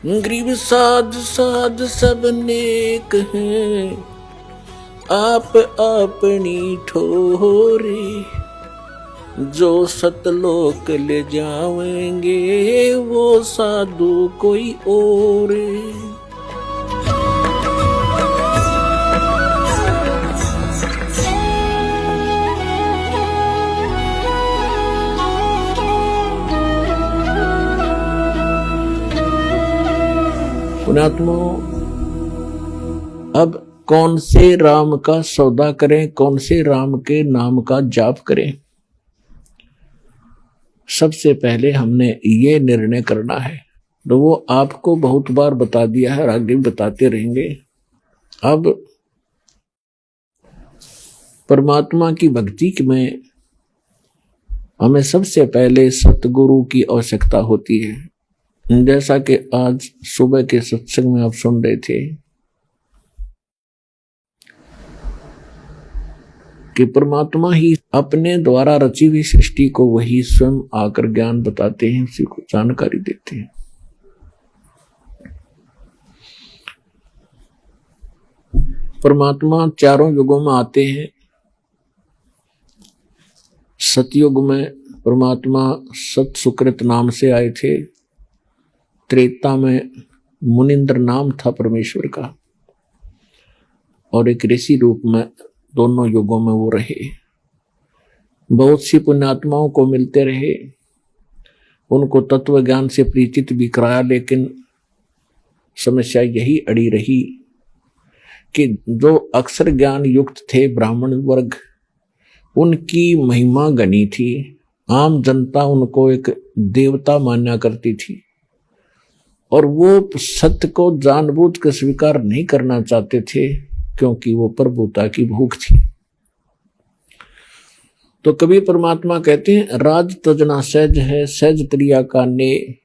गरीब साध साध सब नेक हैं, आप अपनी ठोरे। जो सतलोक ले जावेंगे वो साधु कोई और। पुण्यात्माओं, अब कौन से राम का सौदा करें, कौन से राम के नाम का जाप करें? सबसे पहले हमने ये निर्णय करना है, तो वो आपको बहुत बार बता दिया है और आगे भी बताते रहेंगे। अब परमात्मा की भक्ति में हमें सबसे पहले सतगुरु की आवश्यकता होती है। जैसा कि आज सुबह के सत्संग में आप सुन रहे थे कि परमात्मा ही अपने द्वारा रची हुई सृष्टि को वही स्वयं आकर ज्ञान बताते हैं, उसी को जानकारी देते हैं। परमात्मा चारों युगों में आते हैं। सतयुग में परमात्मा सत सुकृत नाम से आए थे। त्रेता में मुनिंद्र नाम था परमेश्वर का, और एक ऋषि रूप में दोनों युगों में वो रहे। बहुत सी पुण्यात्माओं को मिलते रहे, उनको तत्व ज्ञान से परिचित भी कराया, लेकिन समस्या यही अड़ी रही कि जो अक्षर ज्ञान युक्त थे ब्राह्मण वर्ग, उनकी महिमा गनी थी। आम जनता उनको एक देवता माना करती थी और वो सत्य को जानबूझ कर स्वीकार नहीं करना चाहते थे, क्योंकि वो प्रभुता की भूख थी। तो कभी परमात्मा कहते हैं, राज तजना सहज है, सहज त्रिया का ने,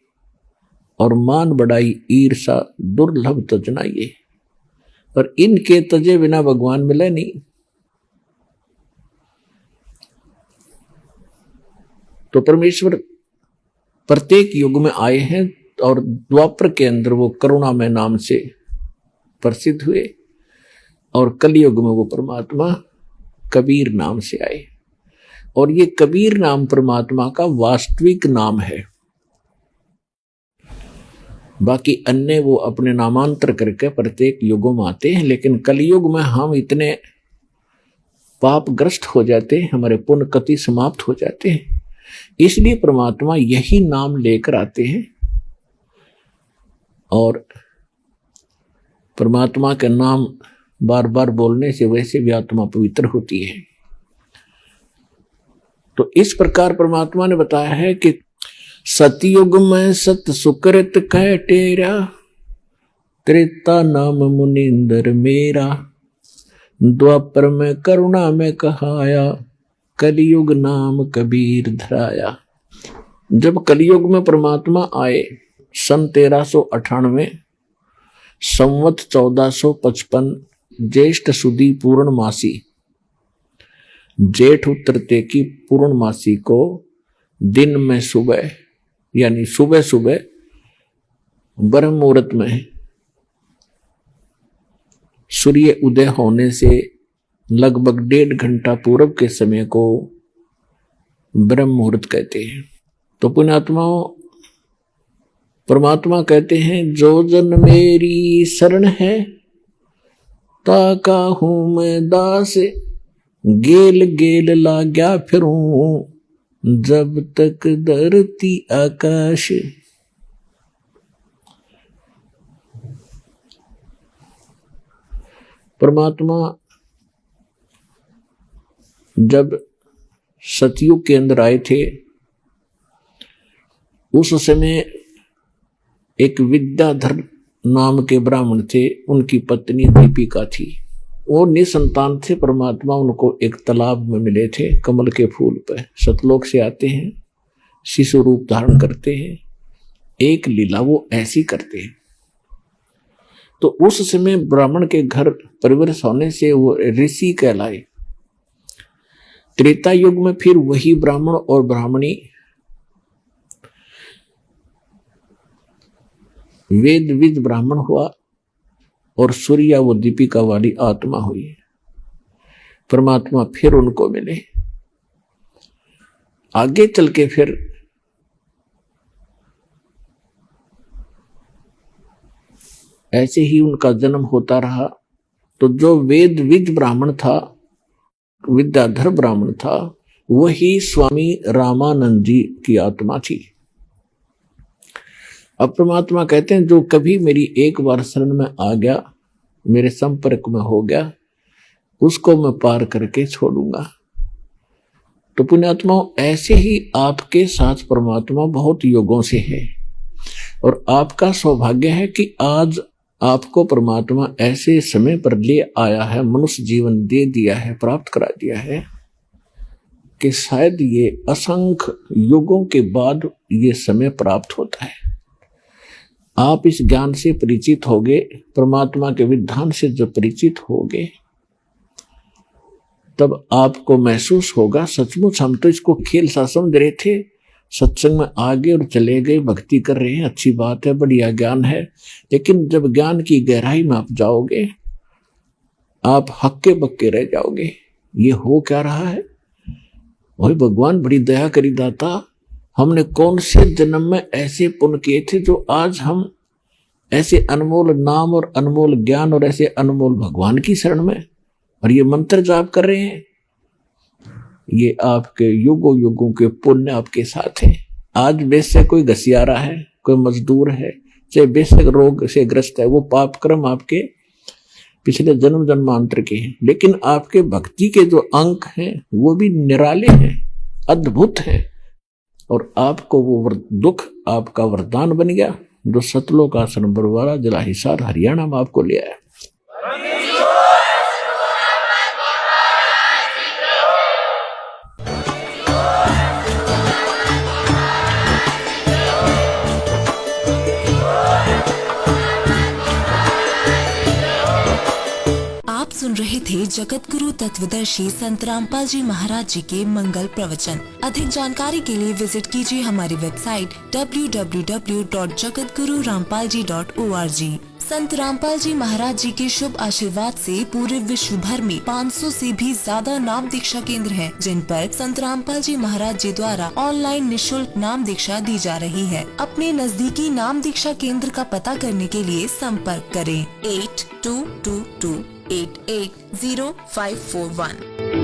और मान बढ़ाई ईर्षा दुर्लभ तजना ये। पर इनके तजे बिना भगवान मिले नहीं। तो परमेश्वर प्रत्येक युग में आए हैं, और द्वापर के अंदर वो करुणामय नाम से प्रसिद्ध हुए, और कलयुग में वो परमात्मा कबीर नाम से आए। और ये कबीर नाम परमात्मा का वास्तविक नाम है। बाकी अन्य वो अपने नामांतर करके प्रत्येक युगों में आते हैं, लेकिन कलयुग में हम इतने पापग्रस्त हो जाते हैं, हमारे पुण्य कति समाप्त हो जाते हैं, इसलिए परमात्मा यही नाम लेकर आते हैं। और परमात्मा के नाम बार बार बोलने से वैसे भी आत्मा पवित्र होती है। तो इस प्रकार परमात्मा ने बताया है कि सतयुग में सत सुकृत कह टेरा, त्रेता नाम मुनिंदर मेरा, द्वापर में करुणा में कहाया, कलयुग नाम कबीर धराया। जब कलयुग में परमात्मा आए सन 1398, संवत 1455, ज्येष्ठ सुदी पूर्णमासी, जेठ उतरते की पूर्णमासी को दिन में सुबह, यानी सुबह सुबह ब्रह्म मुहूर्त में सूर्य उदय होने से लगभग 1.5 घंटा पूर्व के समय को ब्रह्म मुहूर्त कहते हैं। तो पुण्यात्माओं, परमात्मा कहते हैं, जो जन मेरी शरण है ताका हूं मैं दास, गेल गेल लाग्या फिरूं जब तक धरती आकाश। परमात्मा जब सतयुग के अंदर आए थे, उस समय एक विद्याधर नाम के ब्राह्मण थे, उनकी पत्नी दीपिका थी। वो निसंतान थे। परमात्मा उनको एक तालाब में मिले थे, कमल के फूल पर। सतलोक से आते हैं, शिशु रूप धारण करते हैं, एक लीला वो ऐसी करते हैं। तो उस समय ब्राह्मण के घर परिवर्तन होने से वो ऋषि कहलाए। त्रेता युग में फिर वही ब्राह्मण और ब्राह्मणी वेद विद ब्राह्मण हुआ और सूर्या वो दीपिका वाली आत्मा हुई। परमात्मा फिर उनको मिले। आगे चल के फिर ऐसे ही उनका जन्म होता रहा। तो जो वेद विद ब्राह्मण था, विद्याधर ब्राह्मण था, वही स्वामी रामानंद जी की आत्मा थी। अब परमात्मा कहते हैं जो कभी मेरी एक बार शरण में आ गया, मेरे संपर्क में हो गया, उसको मैं पार करके छोड़ूंगा। तो पुण्यात्माओं, ऐसे ही आपके साथ परमात्मा बहुत युगों से है और आपका सौभाग्य है कि आज आपको परमात्मा ऐसे समय पर ले आया है, मनुष्य जीवन दे दिया है, प्राप्त करा दिया है कि शायद ये असंख्य युगों के बाद ये समय प्राप्त होता है। आप इस ज्ञान से परिचित होगे, परमात्मा के विधान से जब परिचित होगे, तब आपको महसूस होगा सचमुच हम तो इसको खेल सा समझ रहे थे, सत्संग में आ गए और चले गए, भक्ति कर रहे हैं, अच्छी बात है, बढ़िया ज्ञान है। लेकिन जब ज्ञान की गहराई में आप जाओगे, आप हक्के बक्के रह जाओगे। ये हो क्या रहा है? वही भगवान बड़ी दया करी दाता, हमने कौन से जन्म में ऐसे पुण्य किए थे जो आज हम ऐसे अनमोल नाम और अनमोल ज्ञान और ऐसे अनमोल भगवान की शरण में और ये मंत्र जाप कर रहे हैं। ये आपके युगों युगों के पुण्य आपके साथ है। आज बेशक कोई घसियारा है, कोई मजदूर है, चाहे बेशक रोग से ग्रस्त है, वो पाप कर्म आपके पिछले जन्म जन्मांतर के हैं, लेकिन आपके भक्ति के जो अंक हैं वो भी निराले हैं, अद्भुत हैं। और आपको वो दुख आपका वरदान बन गया जो सतलोक आश्रम बरवाला जिला हिसार हरियाणा में आपको ले आया। सुन रहे थे जगत गुरु तत्वदर्शी संत रामपाल जी महाराज जी के मंगल प्रवचन। अधिक जानकारी के लिए विजिट कीजिए हमारी वेबसाइट www.jagatgururampalji.org। संत रामपाल जी महाराज जी के शुभ आशीर्वाद से पूरे विश्व भर में 500 से भी ज्यादा नाम दीक्षा केंद्र हैं, जिन पर संत रामपाल जी महाराज जी द्वारा ऑनलाइन निशुल्क नाम दीक्षा दी जा रही है। अपने नजदीकी नाम दीक्षा केंद्र का पता करने के लिए संपर्क करें 8222880541।